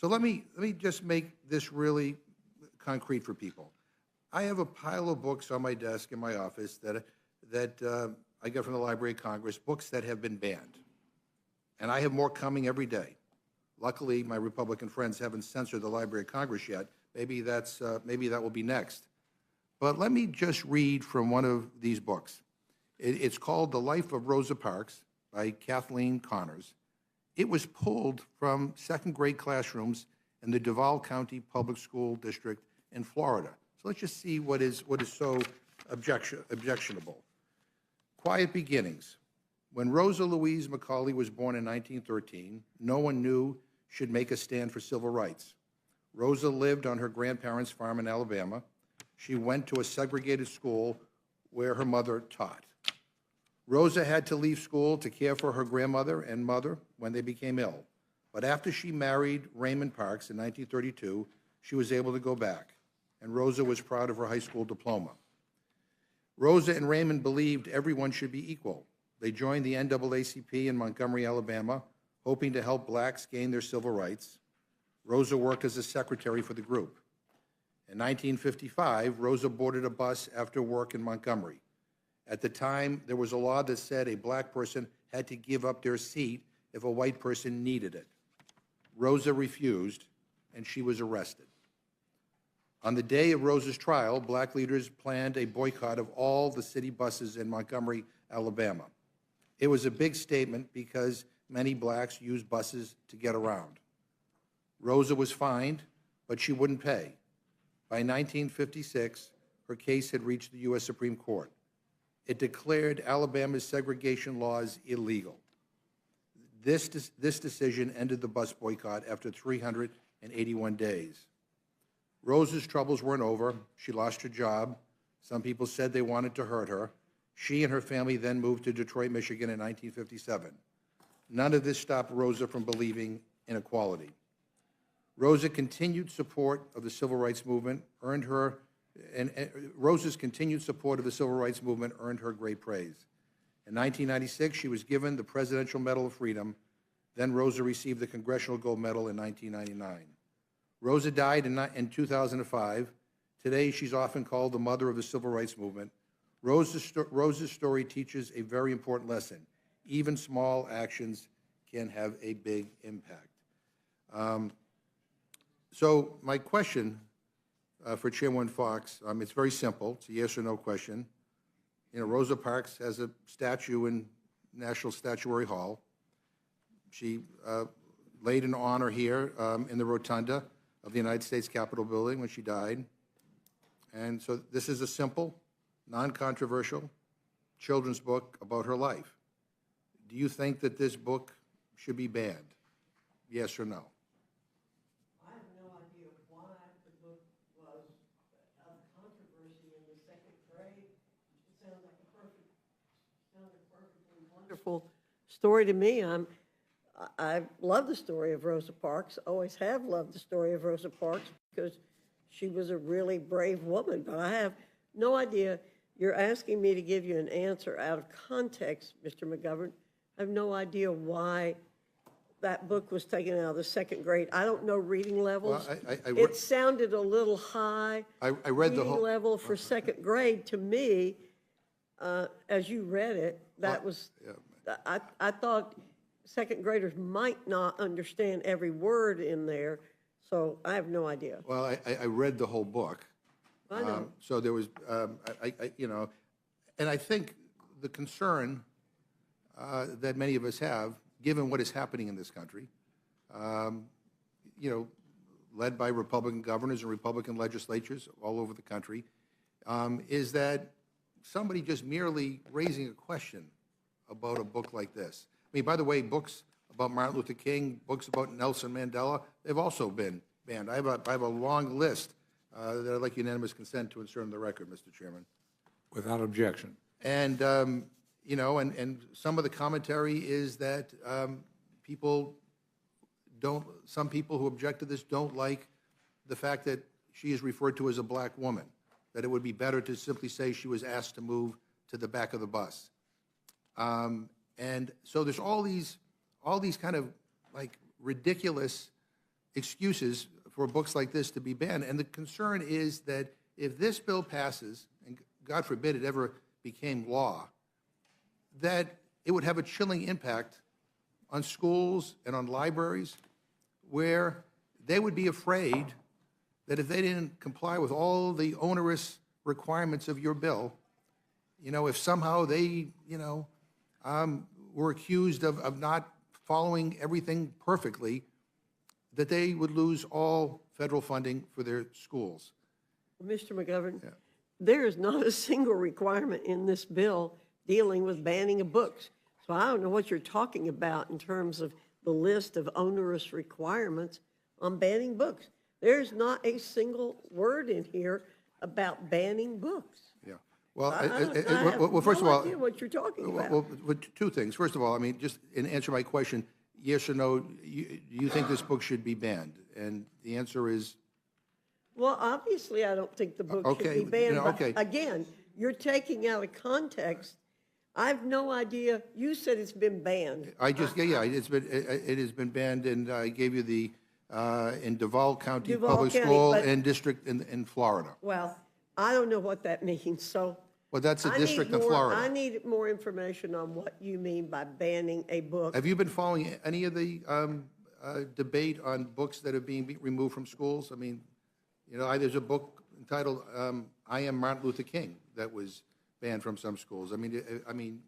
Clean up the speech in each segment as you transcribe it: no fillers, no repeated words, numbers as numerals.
So let me just make this really concrete for people. I have a pile of books on my desk in my office that I get from the Library of Congress, books that have been banned. And I have more coming every day. Luckily, my Republican friends haven't censored the Library of Congress yet. Maybe that will be next. But let me just read from one of these books. It's called The Life of Rosa Parks by Kathleen Connors. It was pulled from second-grade classrooms in the Duval County Public School District in Florida. So let's just see what is so objectionable. Quiet beginnings. When Rosa Louise McCauley was born in 1913, no one knew she'd make a stand for civil rights. Rosa lived on her grandparents' farm in Alabama. She went to a segregated school where her mother taught. Rosa had to leave school to care for her grandmother and mother when they became ill. But after she married Raymond Parks in 1932, she was able to go back, and Rosa was proud of her high school diploma. Rosa and Raymond believed everyone should be equal. They joined the NAACP in Montgomery, Alabama, hoping to help blacks gain their civil rights. Rosa worked as a secretary for the group. In 1955, Rosa boarded a bus after work in Montgomery. At the time, there was a law that said a black person had to give up their seat if a white person needed it. Rosa refused, and she was arrested. On the day of Rosa's trial, black leaders planned a boycott of all the city buses in Montgomery, Alabama. It was a big statement because many blacks use buses to get around. Rosa was fined, but she wouldn't pay. By 1956, her case had reached the U.S. Supreme Court. It declared Alabama's segregation laws illegal. This decision ended the bus boycott after 381 days. Rosa's troubles weren't over. She lost her job. Some people said they wanted to hurt her. She and her family then moved to Detroit, Michigan in 1957. None of this stopped Rosa from believing in equality. Rosa's continued support of the civil rights movement earned her great praise. In 1996, she was given the Presidential Medal of Freedom. Then Rosa received the Congressional Gold Medal in 1999. Rosa died in 2005. Today, she's often called the mother of the civil rights movement. Rosa's story teaches a very important lesson. Even small actions can have a big impact. So my question for Chairwoman FOXX, it's very simple. It's a yes or no question. You know, Rosa Parks has a statue in National Statuary Hall. She laid an honor here in the rotunda of the United States Capitol building when she died. And so this is a simple, non-controversial children's book about her life. Do you think that this book should be banned? Yes or no? I have no idea why the book was of controversy in the second grade. It sounds like a perfectly wonderful story to me. I love the story of Rosa Parks, always have loved the story of Rosa Parks because she was a really brave woman, but I have no idea. You're asking me to give you an answer out of context, Mr. McGovern. I have no idea why that book was taken out of the second grade. I don't know reading levels. Well, it sounded a little high. I read the whole level for second grade to me. As you read it, that was. Yeah. I thought second graders might not understand every word in there, so I have no idea. Well, I read the whole book. I know. So there was, you know, and I think the concern that many of us have, given what is happening in this country, you know, led by Republican governors and Republican legislatures all over the country, is that somebody just merely raising a question about a book like this. I mean, by the way, books about Martin Luther King, books about Nelson Mandela, they've also been banned. I have a long list that I'd like unanimous consent to insert in the record, Mr. Chairman. Without objection. And, you know, and some of the commentary is that some people who object to this don't like the fact that she is referred to as a black woman, that it would be better to simply say she was asked to move to the back of the bus. And so there's all these kind of like ridiculous excuses for books like this to be banned. And the concern is that if this bill passes, and God forbid it ever became law, that it would have a chilling impact on schools and on libraries, where they would be afraid that if they didn't comply with all the onerous requirements of your bill, if somehow they, were accused of not following everything perfectly, that they would lose all federal funding for their schools. Mr. McGovern, there is not a single requirement in this bill dealing with banning of books. So I don't know what you're talking about in terms of the list of onerous requirements on banning books. There's not a single word in here about banning books. Yeah. Well, I well, first have of no all, idea what you're talking about. well, two things. First of all, I mean, just in answer my question, yes or no, you think this book should be banned? And the answer is? Well, obviously, I don't think the book should be banned. Okay. But again, you're taking out of context. I have no idea. You said it's been banned. It has been banned, and I gave you the in Duval County Public School and district in Florida. Well, I don't know what that means. So. Well, that's a district in Florida. I need more information on what you mean by banning a book. Have you been following any of the debate on books that are being removed from schools? I mean, there's a book entitled "I Am Martin Luther King" that was banned from some schools. I mean,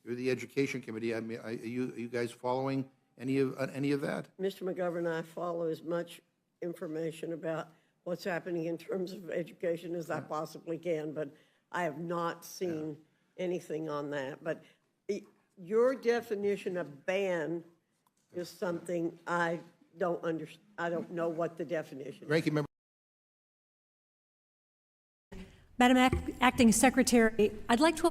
you're the Education Committee. I mean, are you guys following any of that? Mr. McGovern, I follow as much information about what's happening in terms of education as I possibly can, but I have not seen anything on that. But your definition of ban is something I don't understand. I don't know what the definition is. Ranking Member. Madam Acting Secretary, I'd like to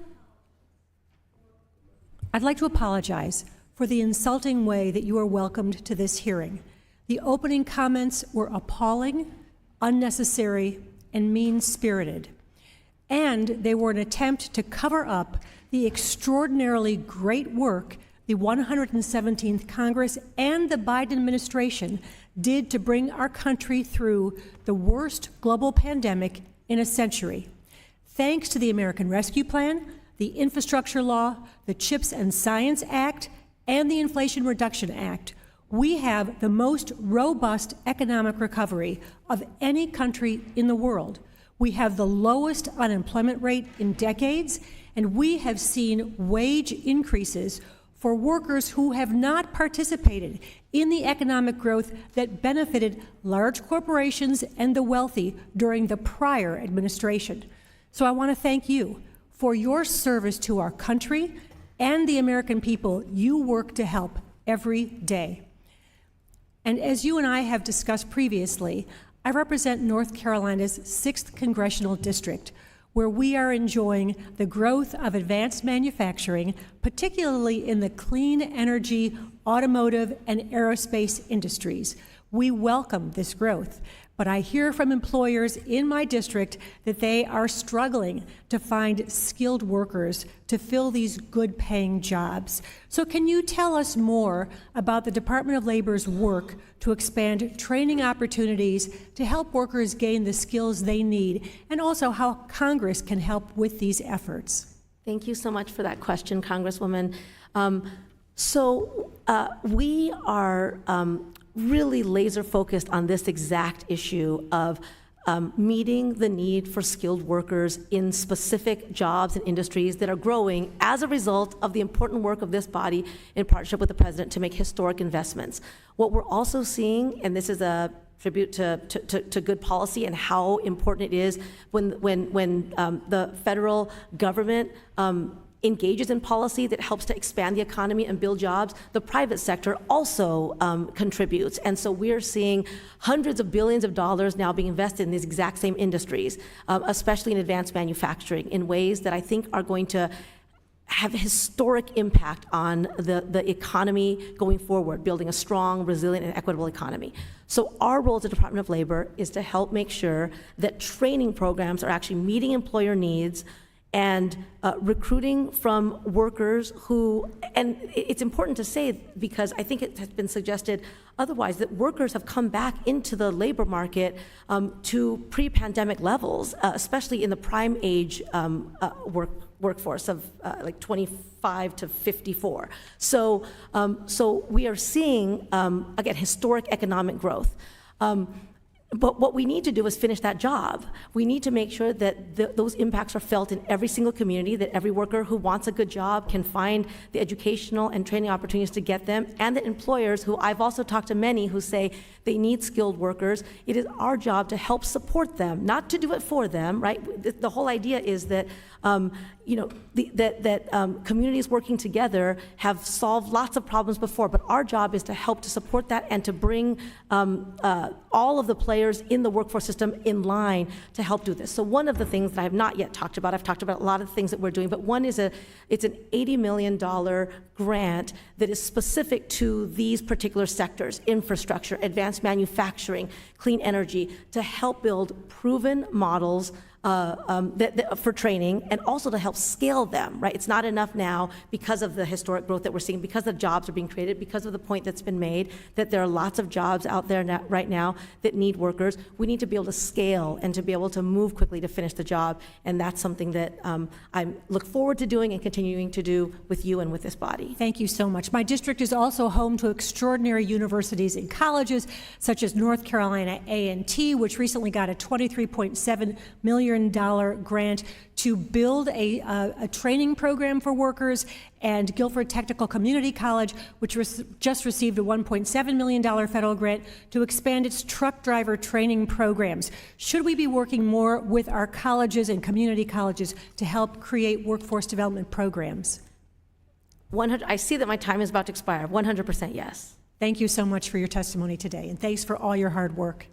apologize for the insulting way that you are welcomed to this hearing. The opening comments were appalling, unnecessary, and mean-spirited. And they were an attempt to cover up the extraordinarily great work the 117th Congress and the Biden administration did to bring our country through the worst global pandemic in a century. Thanks to the American Rescue Plan, the Infrastructure Law, the CHIPS and Science Act, and the Inflation Reduction Act, we have the most robust economic recovery of any country in the world. We have the lowest unemployment rate in decades, and we have seen wage increases for workers who have not participated in the economic growth that benefited large corporations and the wealthy during the prior administration. So I want to thank you for your service to our country and the American people you work to help every day. And as you and I have discussed previously, I represent North Carolina's 6th Congressional District, where we are enjoying the growth of advanced manufacturing, particularly in the clean energy, automotive, and aerospace industries. We welcome this growth, but I hear from employers in my district that they are struggling to find skilled workers to fill these good-paying jobs. So can you tell us more about the Department of Labor's work to expand training opportunities to help workers gain the skills they need, and also how Congress can help with these efforts? Thank you so much for that question, Congresswoman. We are really laser focused on this exact issue of meeting the need for skilled workers in specific jobs and industries that are growing as a result of the important work of this body in partnership with the President to make historic investments. What we're also seeing, and this is a tribute to good policy and how important it is when the federal government engages in policy that helps to expand the economy and build jobs, the private sector also contributes. And so we're seeing hundreds of billions of dollars now being invested in these exact same industries, especially in advanced manufacturing, in ways that I think are going to have a historic impact on the economy going forward, building a strong, resilient, and equitable economy. So our role as the Department of Labor is to help make sure that training programs are actually meeting employer needs and recruiting from workers who, and it's important to say, because I think it has been suggested otherwise, that workers have come back into the labor market to pre-pandemic levels, especially in the prime age workforce of like 25 to 54. So we are seeing, again, historic economic growth. But what we need to do is finish that job. We need to make sure that those impacts are felt in every single community, that every worker who wants a good job can find the educational and training opportunities to get them, and that employers, who I've also talked to many who say they need skilled workers, it is our job to help support them, not to do it for them, right? The whole idea is that communities working together have solved lots of problems before, but our job is to help to support that and to bring all of the players in the workforce system in line to help do this. So one of the things that I have not yet talked about, I've talked about a lot of the things that we're doing, but one is it's an $80 million grant that is specific to these particular sectors: infrastructure, advanced manufacturing, clean energy, to help build proven models for training, and also to help scale them, right? It's not enough now, because of the historic growth that we're seeing, because the jobs are being created, because of the point that's been made, that there are lots of jobs out there now, right now, that need workers. We need to be able to scale and to be able to move quickly to finish the job, and that's something that I look forward to doing and continuing to do with you and with this body. Thank you so much. My district is also home to extraordinary universities and colleges, such as North Carolina A&T, which recently got a $23.7 million grant to build a training program for workers, and Guilford Technical Community College, which just received a $1.7 million federal grant to expand its truck driver training programs. Should we be working more with our colleges and community colleges to help create workforce development programs? I see that my time is about to expire. 100% yes. Thank you so much for your testimony today, and thanks for all your hard work.